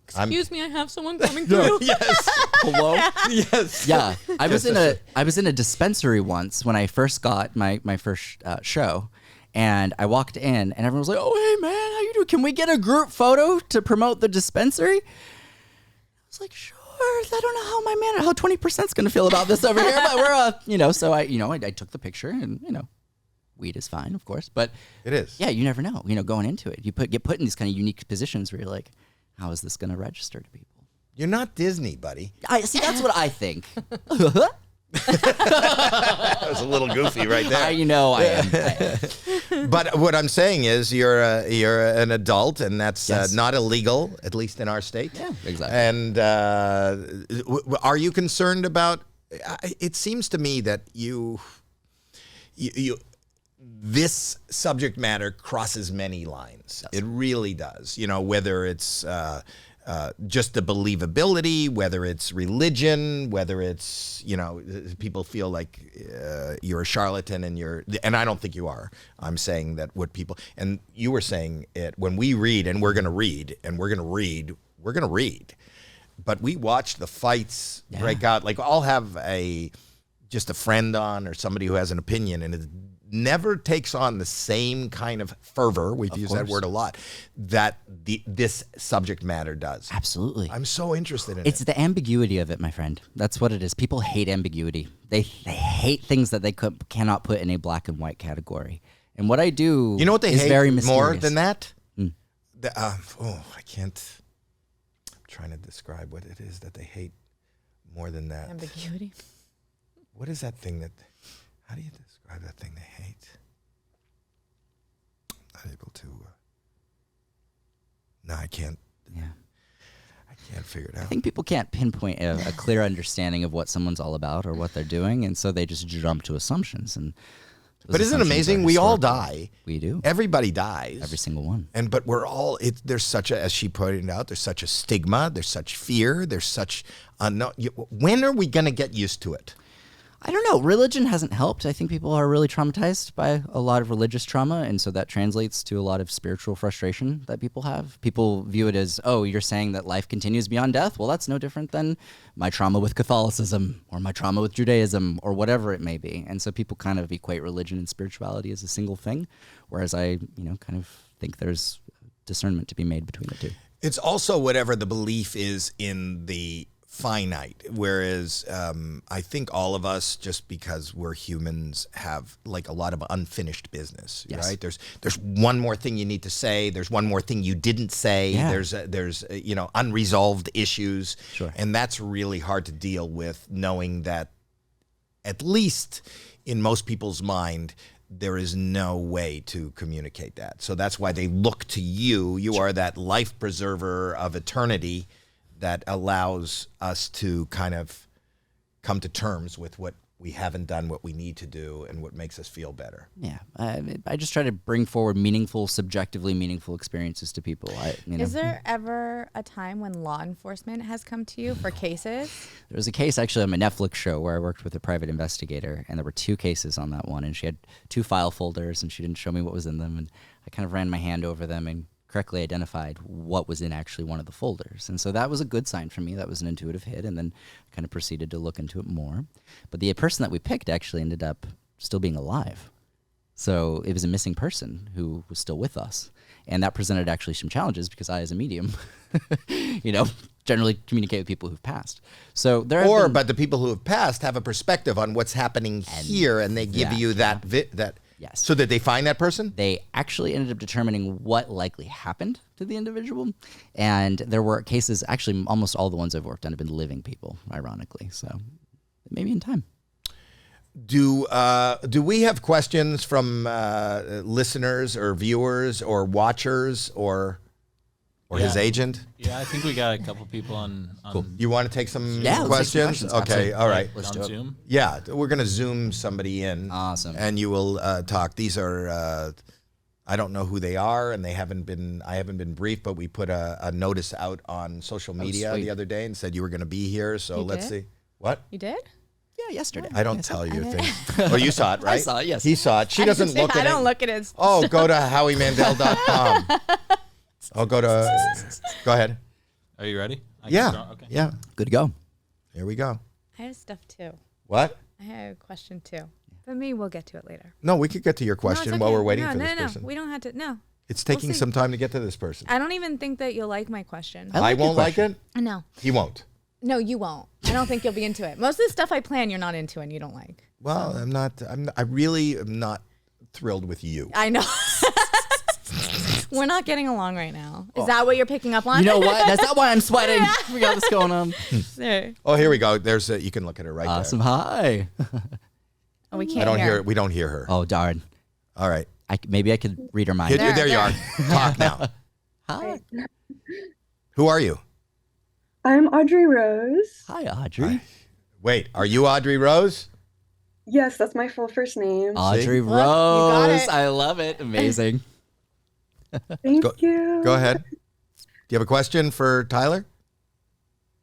Excuse me, I have someone coming through. Yes. Hello? Yes. Yeah, I was in a dispensary once when I first got my first show, and I walked in, and everyone was like, "Oh, hey man, how you doing? Can we get a group photo to promote the dispensary?" I was like, "Sure." I don't know how 20% is gonna feel about this over here, but we're so I took the picture, and weed is fine, of course, but It is. yeah, you never know. Going into it, you get put in these kind of unique positions where you're like, how is this gonna register to people? You're not Disney, buddy. I see. That's what I think. That was a little goofy right there. I am. But what I'm saying is, you're an adult, and that's Yes. not illegal, at least in our state. Yeah, exactly. And are you concerned about? It seems to me that you this subject matter crosses many lines. It really does. Whether it's just the believability, whether it's religion, whether it's, people feel like you're a charlatan and I don't think you are. I'm saying that what people, and you were saying it, when we read, and we're going to read, but we watch the fights break out. Like, I'll have just a friend on or somebody who has an opinion, and it never takes on the same kind of fervor, we've used that word a lot, that this subject matter does. Absolutely. I'm so interested in It's it. the ambiguity of it, my friend. That's what it is. People hate ambiguity. They hate things that they cannot put in a black and white category. And what I do, You know what they is hate very more mysterious. than that? Hmm. I can't. I'm trying to describe what it is that they hate more than that. Ambiguity. What is that thing how do you describe that thing they hate? I'm not able to. No, I can't. Yeah. I Can't figure it out. I think people can't pinpoint a clear understanding of what someone's all about or what they're doing, and so they just jump to assumptions. And But isn't it amazing? We all die. We do. Everybody dies. Every single one. But we're all. There's such a, as she pointed out, there's such a stigma. There's such fear. There's such unknown. When are we going to get used to it? I don't know. Religion hasn't helped. I think people are really traumatized by a lot of religious trauma, and so that translates to a lot of spiritual frustration that people have. People view it as, oh, you're saying that life continues beyond death? Well, that's no different than my trauma with Catholicism or my trauma with Judaism or whatever it may be. And so people kind of equate religion and spirituality as a single thing, whereas I, kind of think there's discernment to be made between the two. It's also whatever the belief is in the finite, whereas I think all of us, just because we're humans, have like a lot of unfinished business. Yes. Right? There's one more thing you need to say. There's one more thing you didn't say. Yeah. There's unresolved issues. Sure. And that's really hard to deal with, knowing that at least in most people's mind, there is no way to communicate that. So that's why they look to you. You are that life preserver of eternity that allows us to kind of come to terms with what we haven't done, what we need to do, and what makes us feel better. Yeah. I just try to bring forward subjectively meaningful experiences to people. Is there ever a time when law enforcement has come to you for cases? There was a case actually on my Netflix show where I worked with a private investigator, and there were 2 cases on that one, and she had 2 file folders, and she didn't show me what was in them, and I kind of ran my hand over them and correctly identified what was in actually one of the folders. And so that was a good sign for me. That was an intuitive hit, and then kind of proceeded to look into it more. But the person that we picked actually ended up still being alive. So it was a missing person who was still with us. And that presented actually some challenges because I, as a medium, generally communicate with people who've passed. So But the people who have passed have a perspective on what's happening here, and they give you that. Yes. So did they find that person? They actually ended up determining what likely happened to the individual. And there were cases, actually almost all the ones I've worked on have been living people, ironically. So maybe in time. Do we have questions from listeners or viewers or watchers or his agent? Yeah, I think we got a couple people on Cool. You want to take some let's take some questions? questions. Okay, Absolutely. all right. Let's on do it. Zoom. Yeah, we're going to Zoom somebody in. Awesome. And you will talk. These are, I don't know who they are, and I haven't been briefed, but we put a notice out on social media sweet. the other day and said you were going to be here, so You let's did? see. What? You did? Yeah, yesterday. I don't tell you things. Oh, you saw it, right? I saw it, yes. He saw it. She doesn't look at it. I don't look at it. Oh, go to howiemandel.com. Oh, go ahead. Are you ready? Yeah. Okay. Yeah. Good to go. Here we go. I have stuff too. What? I have a question too. But maybe we'll get to it later. No, we could get to your No, question it's while okay. we're waiting no, for no, this no, person. We don't have to. No. It's taking see. some time to get to this person. I don't even think that you'll like my question. I like your won't like question. it. No. He won't. No, you won't. I don't think you'll be into it. Most of the stuff I plan, you're not into and you don't like. Well, I really am not thrilled with you. I know. We're not getting along right now. Is that what you're picking up on? You know what? That's not why I'm sweating. We got this going on. There. Oh, here we go. You can look at her right Awesome. there. Hi. Oh, we I can't don't hear. we don't hear her. Oh, darn. All right. Maybe I could read her mind. There you there. are. Talk now. Hi. Who are you? I'm Audrey Rose. Hi, Audrey. Wait, are you Audrey Rose? Yes, that's my full first name. Audrey Look, you got Rose. it. I love it. Amazing. Thank you. Go ahead. Do you have a question for Tyler?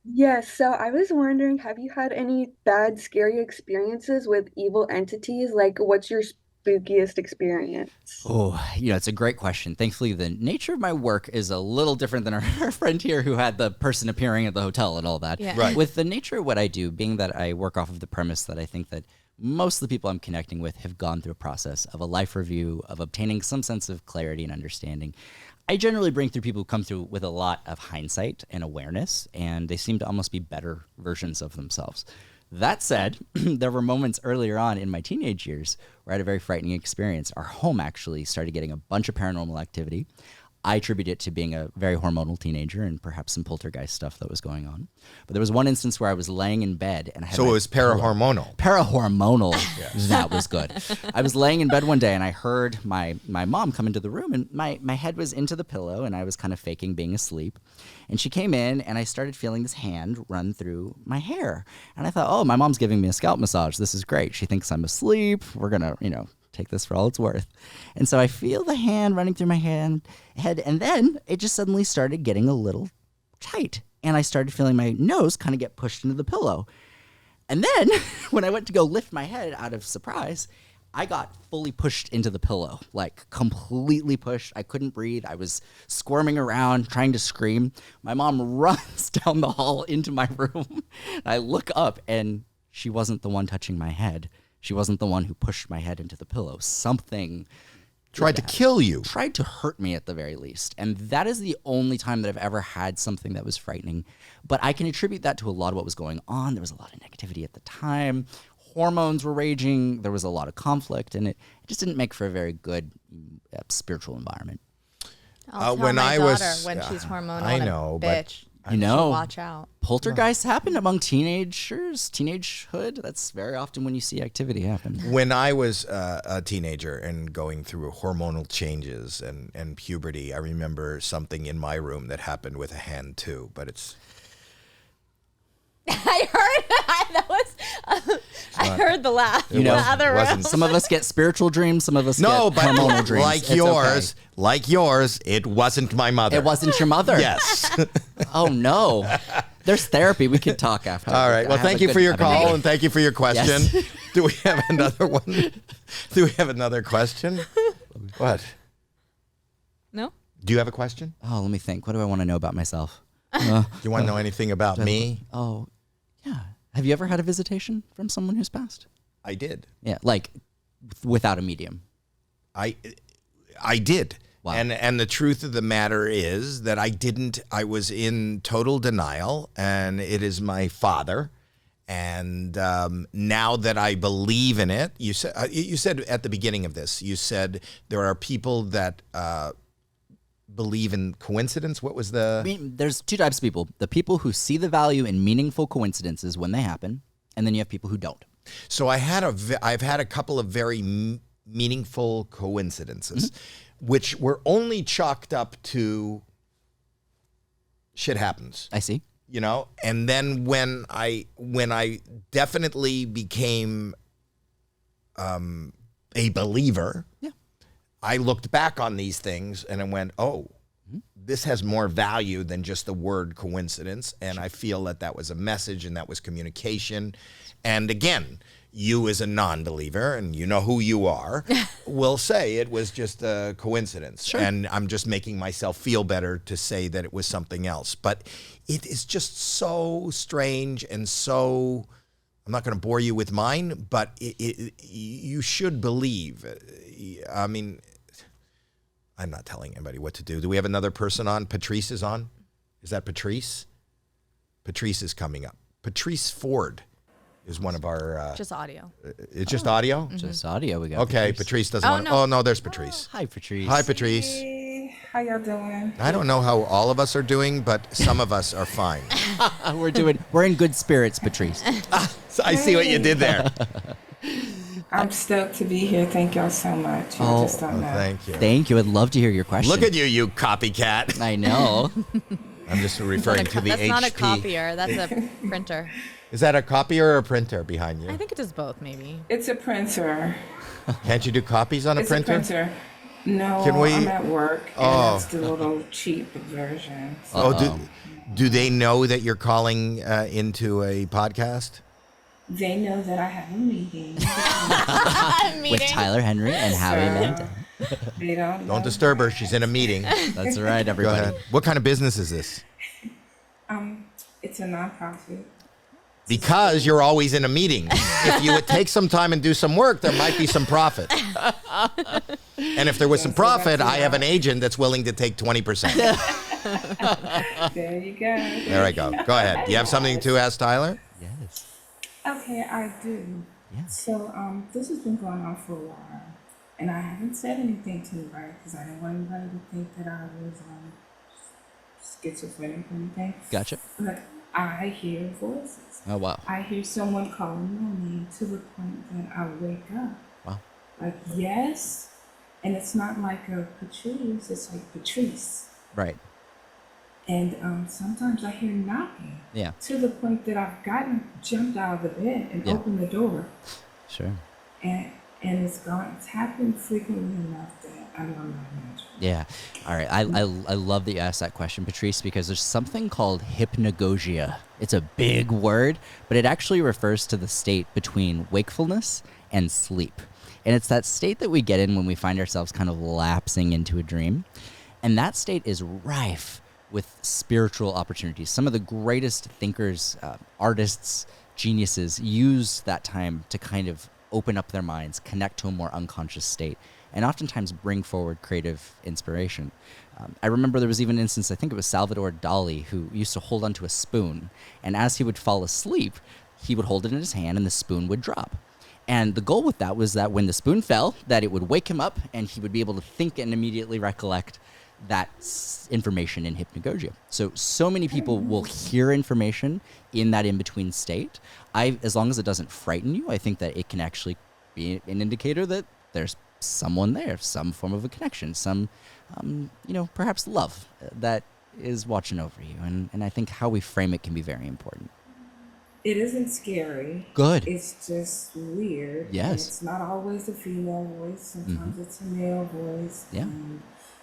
Yes, so I was wondering, have you had any bad, scary experiences with evil entities? Like, what's your spookiest experience? Oh, it's a great question. Thankfully, the nature of my work is a little different than our friend here who had the person appearing at the hotel and all that. Yeah. Right. With the nature of what I do, being that I work off of the premise that I think that most of the people I'm connecting with have gone through a process of a life review, of obtaining some sense of clarity and understanding. I generally bring through people who come through with a lot of hindsight and awareness, and they seem to almost be better versions of themselves. That said, there were moments earlier on in my teenage years where I had a very frightening experience. Our home actually started getting a bunch of paranormal activity. I attribute it to being a very hormonal teenager and perhaps some poltergeist stuff that was going on. But there was one instance where I was laying in bed and I had So it was parahormonal. Parahormonal. That was good. I was laying in bed one day and I heard my mom come into the room, and my head was into the pillow and I was kind of faking being asleep. And she came in and I started feeling this hand run through my hair. And I thought, oh, my mom's giving me a scalp massage. This is great. She thinks I'm asleep. We're going to, take this for all it's worth. And so I feel the hand running through my head, and then it just suddenly started getting a little tight. And I started feeling my nose kind of get pushed into the pillow. And then when I went to go lift my head out of surprise, I got fully pushed into the pillow, like completely pushed. I couldn't breathe. I was squirming around, trying to scream. My mom runs down the hall into my room. I look up, and she wasn't the one touching my head. She wasn't the one who pushed my head into the pillow. Something Tried to kill you. tried to hurt me at the very least. And that is the only time that I've ever had something that was frightening. But I can attribute that to a lot of what was going on. There was a lot of negativity at the time. Hormones were raging. There was a lot of conflict, and it just didn't make for a very good spiritual environment. I'll tell when my I daughter was- when she's hormonal I and know, a but bitch. You know, Watch out. poltergeists happen among teenagers, teenagehood. That's very often when you see activity happen. When I was a teenager and going through hormonal changes and puberty, I remember something in my room that happened with a hand too, but it's... I heard that was. I heard the laugh. You know, the other wasn't- room. Some of us get spiritual dreams, some of us No, get but hormonal dreams. like It's yours, okay. like yours, it wasn't my mother. It wasn't your mother. Yes. Oh no. There's therapy. We could talk after. All right. Well, Have a thank you good- for your have a night. call and thank you for your question. Yes. Do we have another one? Do we have another question? What? No. Do you have a question? Oh, let me think. What do I want to know about myself? Do you want to know anything about me? Oh, yeah. Have you ever had a visitation from someone who's passed? I did. Yeah, like without a medium. I did. Wow. And the truth of the matter is that I didn't. I was in total denial, and it is my father. And now that I believe in it, you said at the beginning of this, you said there are people that believe in coincidence. What was the? I mean, there's two types of people. The people who see the value in meaningful coincidences when they happen, and then you have people who don't. So I've had a couple of very meaningful coincidences, which were only chalked up to shit happens. I see. And then when I definitely became a believer, Yeah. I looked back on these things and I went, oh, this has more value than just the word coincidence. And I feel that was a message and that was communication. And again, you as a non-believer, and you know who you are, will say it was just a coincidence. Sure. And I'm just making myself feel better to say that it was something else. But it is just so strange and so... I'm not going to bore you with mine, but you should believe. I mean, I'm not telling anybody what to do. Do we have another person on? Patrice is on? Is that Patrice? Patrice is coming up. Patrice Ford is one of our... Just audio. It's just audio? Just audio. We got. Okay, Patrice doesn't Oh, want to... no. Oh, no, there's Patrice. Hi, Patrice. Hi, Patrice. Hey, how y'all doing? I don't know how all of us are doing, but some of us are fine. We're in good spirits, Patrice. So I see what you did there. I'm stoked to be here. Thank y'all so much. Y'all just don't know. Thank you. Thank you. I'd love to hear your question. Look at you, you copycat. I know. I'm just referring to the That's HP. not a copier. That's a printer. Is that a copier or a printer behind you? I think it does both, maybe. It's a printer. Can't you do copies on a It's printer? a printer. No, Can we- I'm at work, and Oh. it's the little cheap version. So Oh, do they know that you're calling into a podcast? they know that I have a meeting. With Tyler Henry and Howie Mandel. They don't know. Don't disturb her. She's in a meeting. That's right, Go everybody. ahead. What kind of business is this? It's a nonprofit. Because you're always in a meeting. If you would take some time and do some work, there might be some profit. And if there was some profit, I have an agent that's willing to take 20%. There you go. There I go. Go ahead. Do you have something to ask Tyler? Yes. Okay, I do. Yeah. So, this has been going on for a while. And I haven't said anything to anybody because I didn't want anybody to think that I was schizophrenic or anything. Gotcha. But I hear voices. Oh, wow. I hear someone calling my name to the point that I wake up. Wow. Like, yes. And it's not like a Patrice, it's like Patrice. Right. And sometimes I hear knocking. Yeah. To the point that I've jumped out of the bed and opened the door. Sure. And it's gone. It's happened frequently enough that I know I'm not natural. Yeah. All right. I love that you asked that question, Patrice, because there's something called hypnagogia. It's a big word, but it actually refers to the state between wakefulness and sleep. And it's that state that we get in when we find ourselves kind of lapsing into a dream. And that state is rife with spiritual opportunities. Some of the greatest thinkers, artists, geniuses use that time to kind of open up their minds, connect to a more unconscious state, and oftentimes bring forward creative inspiration. I remember there was even an instance, I think it was Salvador Dali, who used to hold onto a spoon, and as he would fall asleep, he would hold it in his hand and the spoon would drop. And the goal with that was that when the spoon fell, that it would wake him up and he would be able to think and immediately recollect that information in hypnagogia. So many people will hear information in that in-between state. As long as it doesn't frighten you, I think that it can actually be an indicator that there's someone there, some form of a connection, some, perhaps love that is watching over you. And I think how we frame it can be very important. It isn't scary. Good. It's just weird. Yes. And it's not always a female voice. Sometimes it's a male voice. Yeah.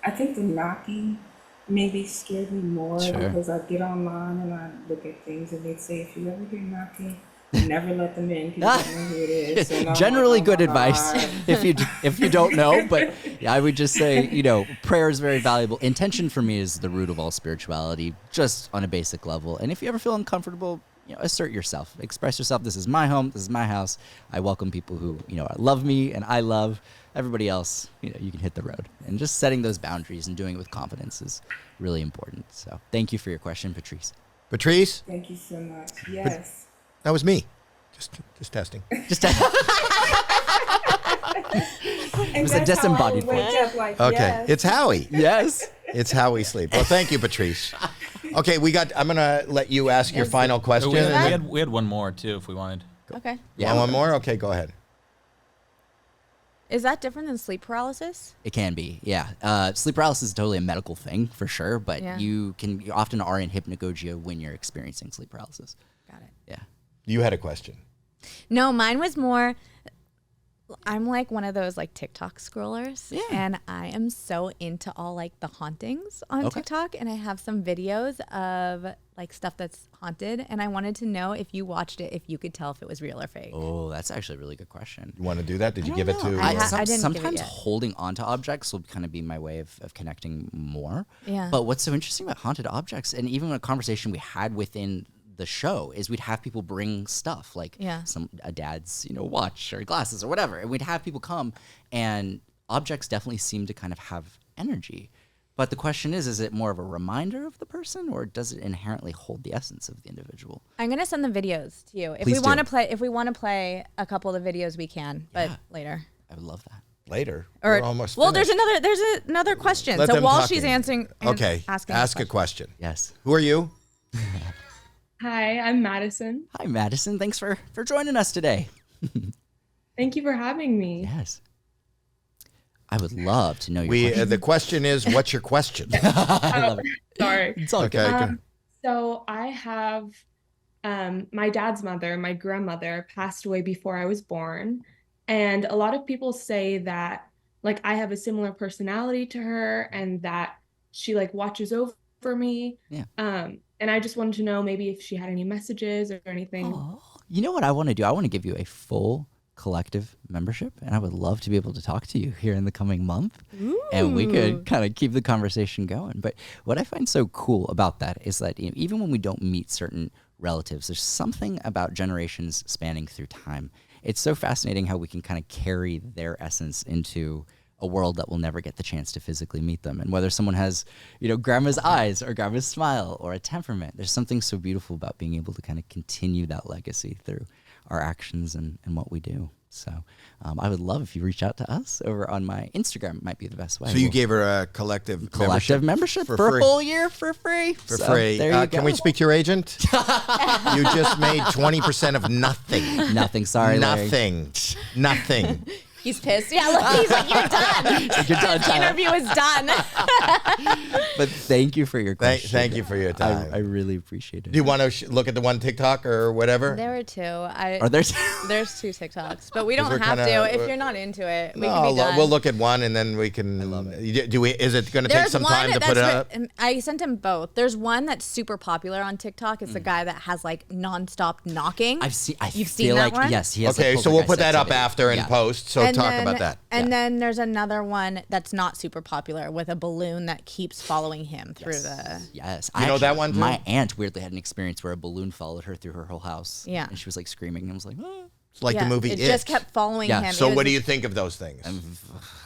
I think the knocking maybe scared me more Sure. because I get online and I look at things and they say if you ever hear knocking, never let them in because you don't know who it is. And I'm Generally like, oh good my advice God. if you don't know, but yeah, I would just say, prayer is very valuable. Intention for me is the root of all spirituality, just on a basic level. And if you ever feel uncomfortable, assert yourself, express yourself. This is my home. This is my house. I welcome people who, love me and I love everybody else. You can hit the road, and just setting those boundaries and doing it with confidence is really important. So thank you for your question, Patrice. Patrice, Thank you so much. Yes. that was me. Just testing. Just And was a that's how I disembodied would wake up like, Okay, yes. it's Howie. yes. It's how we sleep. Well, thank you, Patrice. Okay, I'm gonna let you ask your final question. We had one more too, if we wanted. Okay. Yeah, one more. Okay, go ahead. Is that different than sleep paralysis? It can be, yeah. Sleep paralysis is totally a medical thing for sure, but Yeah. you often are in hypnagogia when you're experiencing sleep paralysis. Got it. Yeah. You had a question. No, mine was more. I'm like one of those like TikTok scrollers, Yeah. and I am so into all like the hauntings on Okay. TikTok, and I have some videos of like stuff that's haunted, and I wanted to know if you watched it, if you could tell if it was real or fake. Oh, that's actually a really good question. You want to do that? Did you give it to? I didn't give it Sometimes yet. holding onto objects will kind of be my way of connecting more. Yeah. But what's so interesting about haunted objects, and even a conversation we had within the show, is we'd have people bring stuff like Yeah. a dad's watch or glasses or whatever, and we'd have people come, and objects definitely seem to kind of have energy. But the question is it more of a reminder of the person, or does it inherently hold the essence of the individual? I'm gonna send the videos to you if Please we want to do. play. If we want to play a couple of the videos, we can, but Yeah. later. I would love that. Or Later. We're almost well, finished. there's another question. Let So them while talk she's in. answering, Okay, asking ask the a question. Yes. Who are you? Hi, I'm Madison. Hi, Madison. Thanks for joining us today. Thank you for having me. Yes. I would love to know your question. The question is, what's your question? I love it. Sorry. It's all Okay. good. good. So I have my dad's mother, my grandmother, passed away before I was born. And a lot of people say that like I have a similar personality to her and that she like watches over me. Yeah. And I just wanted to know maybe if she had any messages or anything. Oh, you know what I want to do? I want to give you a full collective membership, and I would love to be able to talk to you here in the coming month. And we could kind of keep the conversation going. But what I find so cool about that is that even when we don't meet certain relatives, there's something about generations spanning through time. It's so fascinating how we can kind of carry their essence into a world that will never get the chance to physically meet them. And whether someone has, grandma's eyes or grandma's smile or a temperament, there's something so beautiful about being able to kind of continue that legacy through our actions and what we do. So I would love if you reach out to us over on my Instagram. Might be the best way. So you gave her a collective membership for free. a whole year for free. For free. There you go. Can we speak to your agent? You just made 20% of nothing. Nothing. Sorry, Larry. Nothing. He's pissed. Yeah, look, he's like, you're done. You're done, The interview is done. But thank you for your question. Thank you for your time. I really appreciate it. Do you want to look at the one TikTok or whatever? There were two. Are there? There's two TikToks, but we don't we're have kinda- to. If you're not into it, we No, can be done. we'll look at one and then we can. I love it. Do we? Is it going to take There's some one time to that's put it up? I sent him both. There's one that's super popular on TikTok. It's a guy that has like nonstop knocking. I've seen. You've feel seen that like one? yes, he has. Okay, like so we'll put poltergeist that up activity. after in Yeah. post. So talk about that. And then there's another one that's not super popular with a balloon that keeps following him through the. Yes, You know that one too? My aunt weirdly had an experience where a balloon followed her through her whole house. Yeah. and she was like screaming, and I was like, oh. It's like the movie It It. just kept following Yeah. him. So It what was- do you think of those things?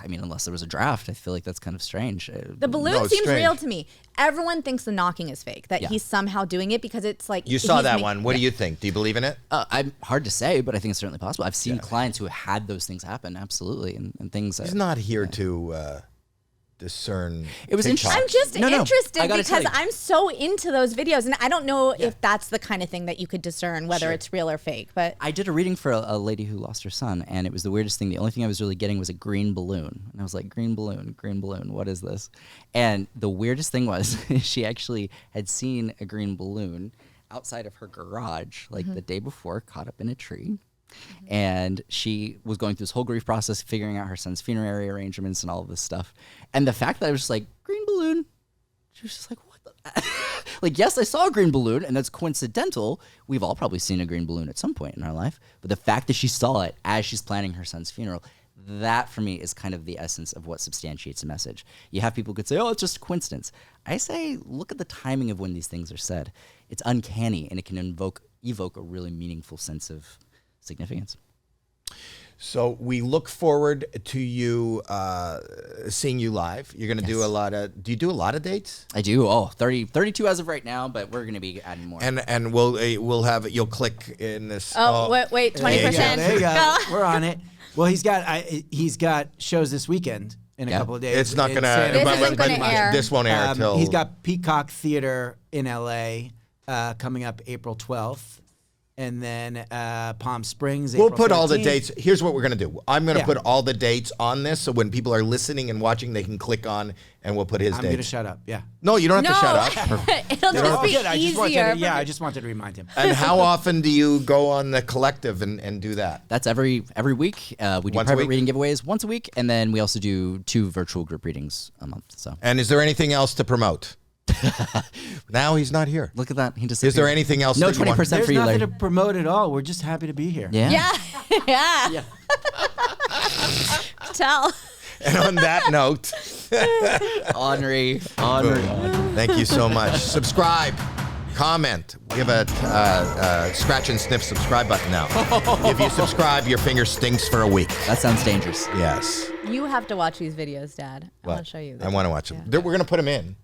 I mean, unless there was a draft, I feel like that's kind of strange. The balloon No, it's seems strange. real to me. Everyone thinks the knocking is fake, that Yeah. he's somehow doing it because it's like You saw he's that one. What do you think? Do you believe in it? I'm hard to say, but I think it's certainly possible. I've seen clients who had those things happen, absolutely, and things. He's not here to discern. It was TikToks. interesting. I'm just No, interested I gotta because tell you. I'm so into those videos, and I don't know if that's the kind of thing that you could discern whether it's real or fake. But I did a reading for a lady who lost her son, and it was the weirdest thing. The only thing I was really getting was a green balloon. And I was like, green balloon, what is this? And the weirdest thing was she actually had seen a green balloon outside of her garage like the day before, caught up in a tree. And she was going through this whole grief process, figuring out her son's funerary arrangements and all of this stuff. And the fact that I was just like, green balloon, she was just like, what the? Like, yes, I saw a green balloon, and that's coincidental. We've all probably seen a green balloon at some point in our life. But the fact that she saw it as she's planning her son's funeral, that for me is kind of the essence of what substantiates a message. You have people who could say, oh, it's just a coincidence. I say, look at the timing of when these things are said. It's uncanny, and it can evoke a really meaningful sense of significance. So we look forward to you seeing you live. You're going to do a lot of. Do you do a lot of dates? I do. 32 as of right now, but we're going to be adding more. And we'll have it. You'll click in this. wait, 20%. There you go. We're on it. Well, he's got shows this weekend in a couple of days. It's not in going Santa to. This isn't gonna air. This won't air till. He's got Peacock Theater in LA coming up April 12th. And then Palm Springs. We'll April put all the 13th. dates. Here's what we're going to do. I'm going to Yeah. put all the dates on this, so when people are listening and watching, they can click on, and we'll put his I'm going to dates. shut up. Yeah. No, you don't have to shut up. It'll just be Good. I just wanted easier. to, I just wanted to remind him. And how often do you go on the collective and do that? That's every week. We do Once a private week? reading giveaways once a week, and then we also do 2 virtual group readings a month. So And is there anything else to promote? Now he's not here. look at that. He just Is there anything else? No that you want- 20% There's for you, nothing Larry. to promote at all. We're just happy to be here. Yeah. Yeah. Tell. And on that note, Henry. thank you so much. Subscribe, comment. We have a scratch and sniff subscribe button now. If you subscribe, your finger stinks for a week. That sounds dangerous. Yes. You have to watch these videos, Dad. I What? want to show you. I want to watch them. We're going to put them in.